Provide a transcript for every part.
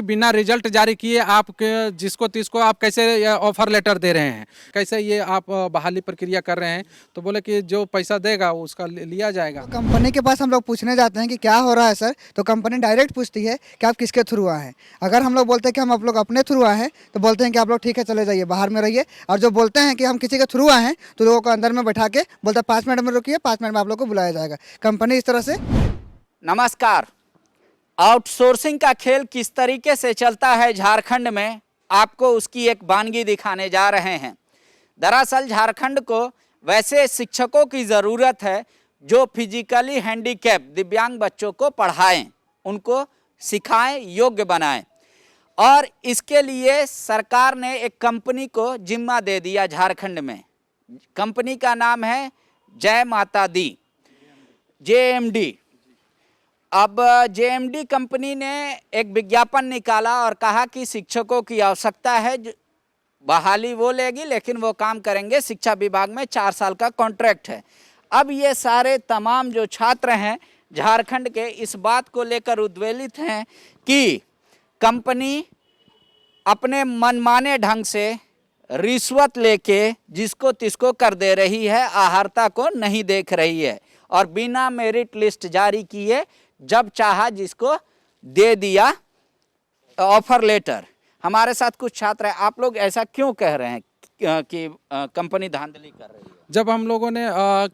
बिना रिजल्ट जारी किए आप जिसको तिसको आप कैसे ऑफर लेटर दे रहे हैं, कैसे ये आप बहाली प्रक्रिया कर रहे हैं? तो बोले कि जो पैसा देगा उसका लिया जाएगा। तो कंपनी के पास हम लोग पूछने जाते हैं कि क्या हो रहा है सर, तो कंपनी डायरेक्ट पूछती है कि आप किसके थ्रू आए हैं। अगर हम लोग बोलते हैं कि हम आप लोग अपने थ्रू आए हैं तो बोलते हैं कि आप लोग ठीक है चले जाइए, बाहर में रहिए। और जो बोलते हैं कि हम किसी के थ्रू आए हैं तो लोगों को अंदर में बैठा के बोलते हैं 5 मिनट में रुकिए, 5 मिनट में आप लोग को बुलाया जाएगा। कंपनी इस तरह से। नमस्कार। आउटसोर्सिंग का खेल किस तरीके से चलता है झारखंड में, आपको उसकी एक वानगी दिखाने जा रहे हैं। दरअसल झारखंड को वैसे शिक्षकों की ज़रूरत है जो फिजिकली हैंडीकैप दिव्यांग बच्चों को पढ़ाएं, उनको सिखाएं, योग्य बनाएं। और इसके लिए सरकार ने एक कंपनी को जिम्मा दे दिया झारखंड में। कंपनी का नाम है जय माता दी, JMD। अब JMD कंपनी ने एक विज्ञापन निकाला और कहा कि शिक्षकों की आवश्यकता है, बहाली वो लेगी लेकिन वो काम करेंगे शिक्षा विभाग में, 4 साल का कॉन्ट्रैक्ट है। अब ये सारे तमाम जो छात्र हैं झारखंड के इस बात को लेकर उद्वेलित हैं कि कंपनी अपने मनमाने ढंग से रिश्वत लेके जिसको तिसको कर दे रही है, आहारता को नहीं देख रही है और बिना मेरिट लिस्ट जारी किए जब चाहा जिसको दे दिया ऑफर लेटर। हमारे साथ कुछ छात्र हैं। आप लोग ऐसा क्यों कह रहे हैं कि कंपनी धांधली कर रही है? जब हम लोगों ने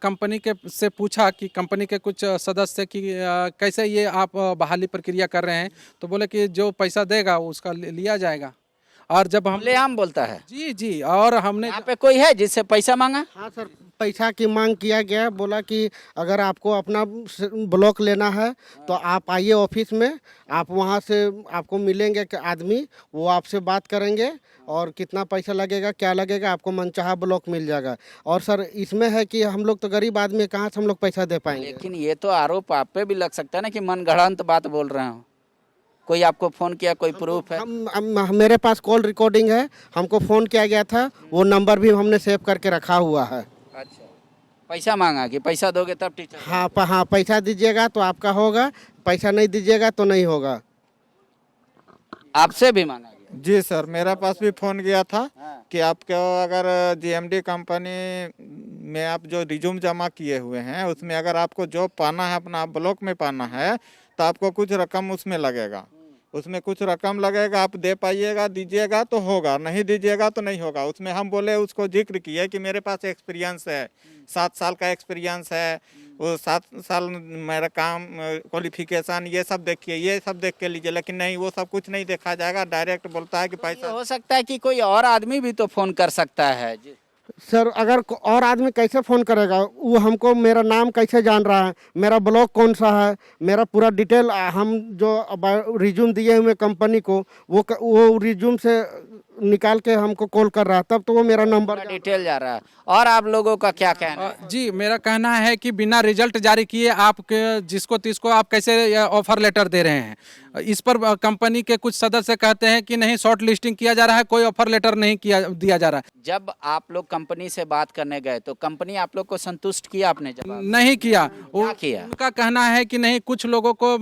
कंपनी के से पूछा कि कंपनी के कुछ सदस्य कि कैसे ये आप बहाली प्रक्रिया कर रहे हैं, तो बोले कि जो पैसा देगा उसका लिया जाएगा। और जब हम खुलेआम बोलता है। जी, और हमने यहाँ पे कोई है जिससे पैसा मांगा? हाँ सर, पैसा की मांग किया गया। बोला कि अगर आपको अपना ब्लॉक लेना है तो आप आइए ऑफिस में, आप वहाँ से आपको मिलेंगे कि आदमी, वो आपसे बात करेंगे और कितना पैसा लगेगा क्या लगेगा, आपको मनचाहा ब्लॉक मिल जाएगा। और सर इसमें है कि हम लोग तो गरीब आदमी है, कहाँ से हम लोग पैसा दे पाएंगे। लेकिन ये तो आरोप आप पे भी लग सकता है ना कि मनगढ़ंत बात बोल रहे हो। कोई आपको फोन किया, कोई प्रूफ है? मेरे पास कॉल रिकॉर्डिंग है, हमको फ़ोन किया गया था, वो नंबर भी हमने सेव करके रखा हुआ है। अच्छा, पैसा मांगा कि पैसा दोगे तब टीचर? हाँ, पैसा दीजिएगा तो आपका होगा, पैसा नहीं दीजिएगा तो नहीं होगा। आपसे भी मांगा गया? जी सर, मेरा पास भी फ़ोन गया था हाँ। कि आपको अगर JMD कंपनी में आप जो रिज्यूम जमा किए हुए हैं उसमें अगर आपको जॉब पाना है, अपना ब्लॉक में पाना है, तो आपको कुछ रकम उसमें लगेगा, उसमें कुछ रकम लगेगा, आप दे पाइएगा, दीजिएगा तो होगा, नहीं दीजिएगा तो नहीं होगा। उसमें हम बोले, उसको जिक्र किए कि मेरे पास एक्सपीरियंस है, 7 साल का एक्सपीरियंस है, वो 7 साल मेरा काम, क्वालिफिकेशन, ये सब देखिए, ये सब देख के लीजिए। लेकिन नहीं, वो सब कुछ नहीं देखा जाएगा, डायरेक्ट बोलता है कि पैसा। हो सकता है कि कोई और आदमी भी तो फोन कर सकता है। सर अगर और आदमी कैसे फ़ोन करेगा, वो हमको मेरा नाम कैसे जान रहा है, मेरा ब्लॉक कौन सा है, मेरा पूरा डिटेल, हम जो रिज्यूम दिए हुए कंपनी को वो रिज्यूम से निकाल के हमको कॉल कर रहा है, तब तो वो मेरा नंबर डिटेल जा रहा है। और आप लोगों का क्या कहना है? जी, मेरा कहना है कि बिना रिजल्ट जारी किए आप जिसको तिसको आप कैसे ऑफर लेटर दे रहे हैं। इस पर कंपनी के कुछ सदस्य कहते हैं कि नहीं, शॉर्ट लिस्टिंग किया जा रहा है, कोई ऑफर लेटर नहीं दिया जा रहा है। जब आप लोग कंपनी से बात करने गए तो कंपनी आप लोग को संतुष्ट किया? आपने जवाब नहीं किया। क्या किया? उनका कहना है कि नहीं, कुछ लोगों को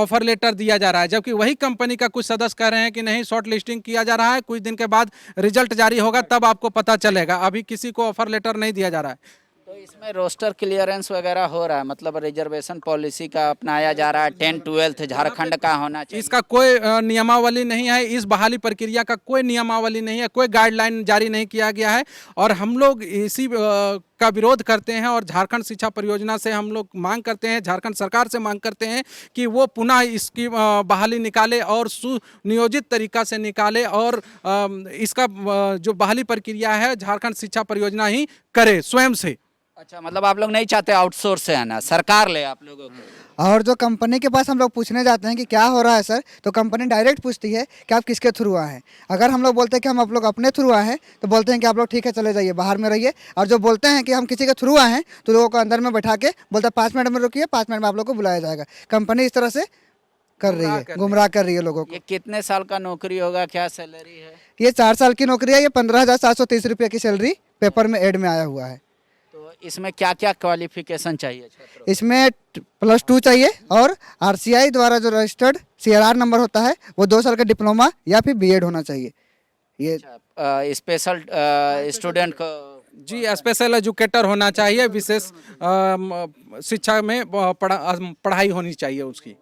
ऑफर लेटर दिया जा रहा है, जबकि वही कंपनी का कुछ सदस्य कह रहे हैं कि नहीं, शॉर्ट लिस्टिंग किया जा रहा है, कुछ दिन के बाद रिजल्ट जारी होगा तब आपको पता चलेगा, अभी किसी को ऑफर लेटर नहीं दिया जा रहा है। तो इसमें रोस्टर क्लियरेंस वगैरह हो रहा है, मतलब रिजर्वेशन पॉलिसी का अपनाया जा रहा है, 10-12 झारखंड का होना चाहिए। इसका कोई नियमावली नहीं है, इस बहाली प्रक्रिया का कोई नियमावली नहीं है, कोई गाइडलाइन जारी नहीं किया गया है। और हम लोग इसी का विरोध करते हैं और झारखंड शिक्षा परियोजना से हम लोग मांग करते हैं, झारखंड सरकार से मांग करते हैं कि वो पुनः इसकी बहाली निकाले और सुनियोजित तरीका से निकाले और इसका जो बहाली प्रक्रिया है झारखंड शिक्षा परियोजना ही करे स्वयं से। अच्छा, मतलब आप लोग नहीं चाहते आउटसोर्स से आना, सरकार ले आप लोगों को? और जो कंपनी के पास हम लोग पूछने जाते हैं कि क्या हो रहा है सर, तो कंपनी डायरेक्ट पूछती है कि आप किसके थ्रू आए हैं। अगर हम लोग बोलते हैं कि हम आप लोग अपने थ्रू आए हैं तो बोलते हैं कि आप लोग ठीक है चले जाइए, बाहर में रहिए। और जो बोलते हैं कि हम किसी के थ्रू आए हैं तो लोगों को अंदर में बैठा के बोलते हैं 5 मिनट में रुकिए, 5 मिनट में आप लोग को बुलाया जाएगा। कंपनी इस तरह से कर रही है, गुमराह कर रही है लोगों को। ये कितने साल का नौकरी होगा, क्या सैलरी है? ये 4 साल की नौकरी है, ये 15,730 रुपये की सैलरी पेपर में एड में आया हुआ है। तो इसमें क्या क्या क्वालिफिकेशन चाहिए छात्रों? इसमें +2 चाहिए और RCI द्वारा जो रजिस्टर्ड CRR नंबर होता है वो 2 साल का डिप्लोमा या फिर B.Ed होना चाहिए। ये स्पेशल स्टूडेंट को जी स्पेशल एजुकेटर होना चाहिए, विशेष शिक्षा में पढ़ाई होनी चाहिए उसकी।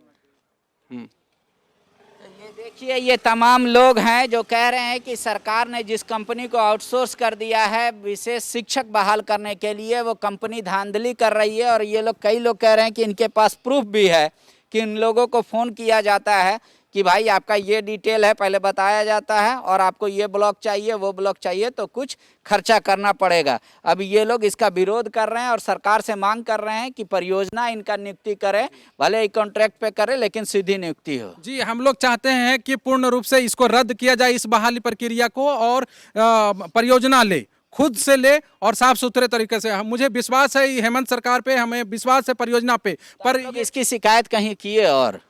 ये देखिए ये तमाम लोग हैं जो कह रहे हैं कि सरकार ने जिस कंपनी को आउटसोर्स कर दिया है विशेष शिक्षक बहाल करने के लिए, वो कंपनी धांधली कर रही है। और ये लोग कई लोग कह रहे हैं कि इनके पास प्रूफ भी है कि इन लोगों को फ़ोन किया जाता है कि भाई आपका ये डिटेल है, पहले बताया जाता है और आपको ये ब्लॉक चाहिए वो ब्लॉक चाहिए तो कुछ खर्चा करना पड़ेगा। अब ये लोग इसका विरोध कर रहे हैं और सरकार से मांग कर रहे हैं कि परियोजना इनका नियुक्ति करे, भले ही कॉन्ट्रैक्ट पे करे लेकिन सीधी नियुक्ति हो। जी हम लोग चाहते हैं कि पूर्ण रूप से इसको रद्द किया जाए, इस बहाली प्रक्रिया को, और परियोजना ले, खुद से ले और साफ सुथरे तरीके से। मुझे विश्वास है हेमंत सरकार पे, हमें विश्वास है परियोजना पे, पर इसकी शिकायत कहीं किए? और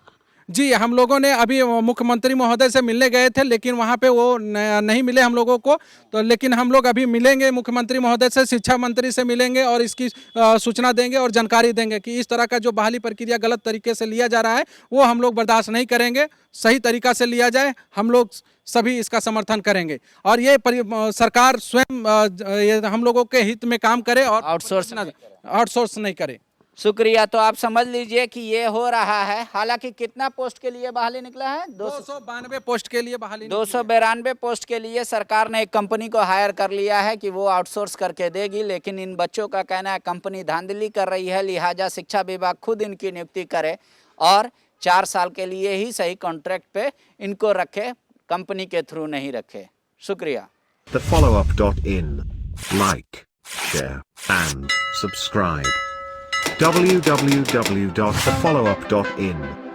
जी हम लोगों ने अभी मुख्यमंत्री महोदय से मिलने गए थे लेकिन वहाँ पे वो नहीं मिले हम लोगों को, तो लेकिन हम लोग अभी मिलेंगे मुख्यमंत्री महोदय से, शिक्षा मंत्री से मिलेंगे और इसकी सूचना देंगे और जानकारी देंगे कि इस तरह का जो बहाली प्रक्रिया गलत तरीके से लिया जा रहा है वो हम लोग बर्दाश्त नहीं करेंगे। सही तरीका से लिया जाए, हम लोग सभी इसका समर्थन करेंगे और ये सरकार स्वयं हम लोगों के हित में काम करे और आउटसोर्स नहीं करे। शुक्रिया। तो आप समझ लीजिए कि ये हो रहा है। हालांकि कितना पोस्ट के लिए बहाली निकला है? 292 पोस्ट के लिए बहाली। 292 पोस्ट के लिए सरकार ने एक कंपनी को हायर कर लिया है कि वो आउटसोर्स करके देगी, लेकिन इन बच्चों का कहना है कंपनी धांधली कर रही है, लिहाजा शिक्षा विभाग खुद इनकी नियुक्ति करे और 4 साल के लिए ही सही कॉन्ट्रैक्ट पे इनको रखे, कंपनी के थ्रू नहीं रखे। शुक्रिया। TheFollowUp.in. Like, share and subscribe. www.thefollowup.in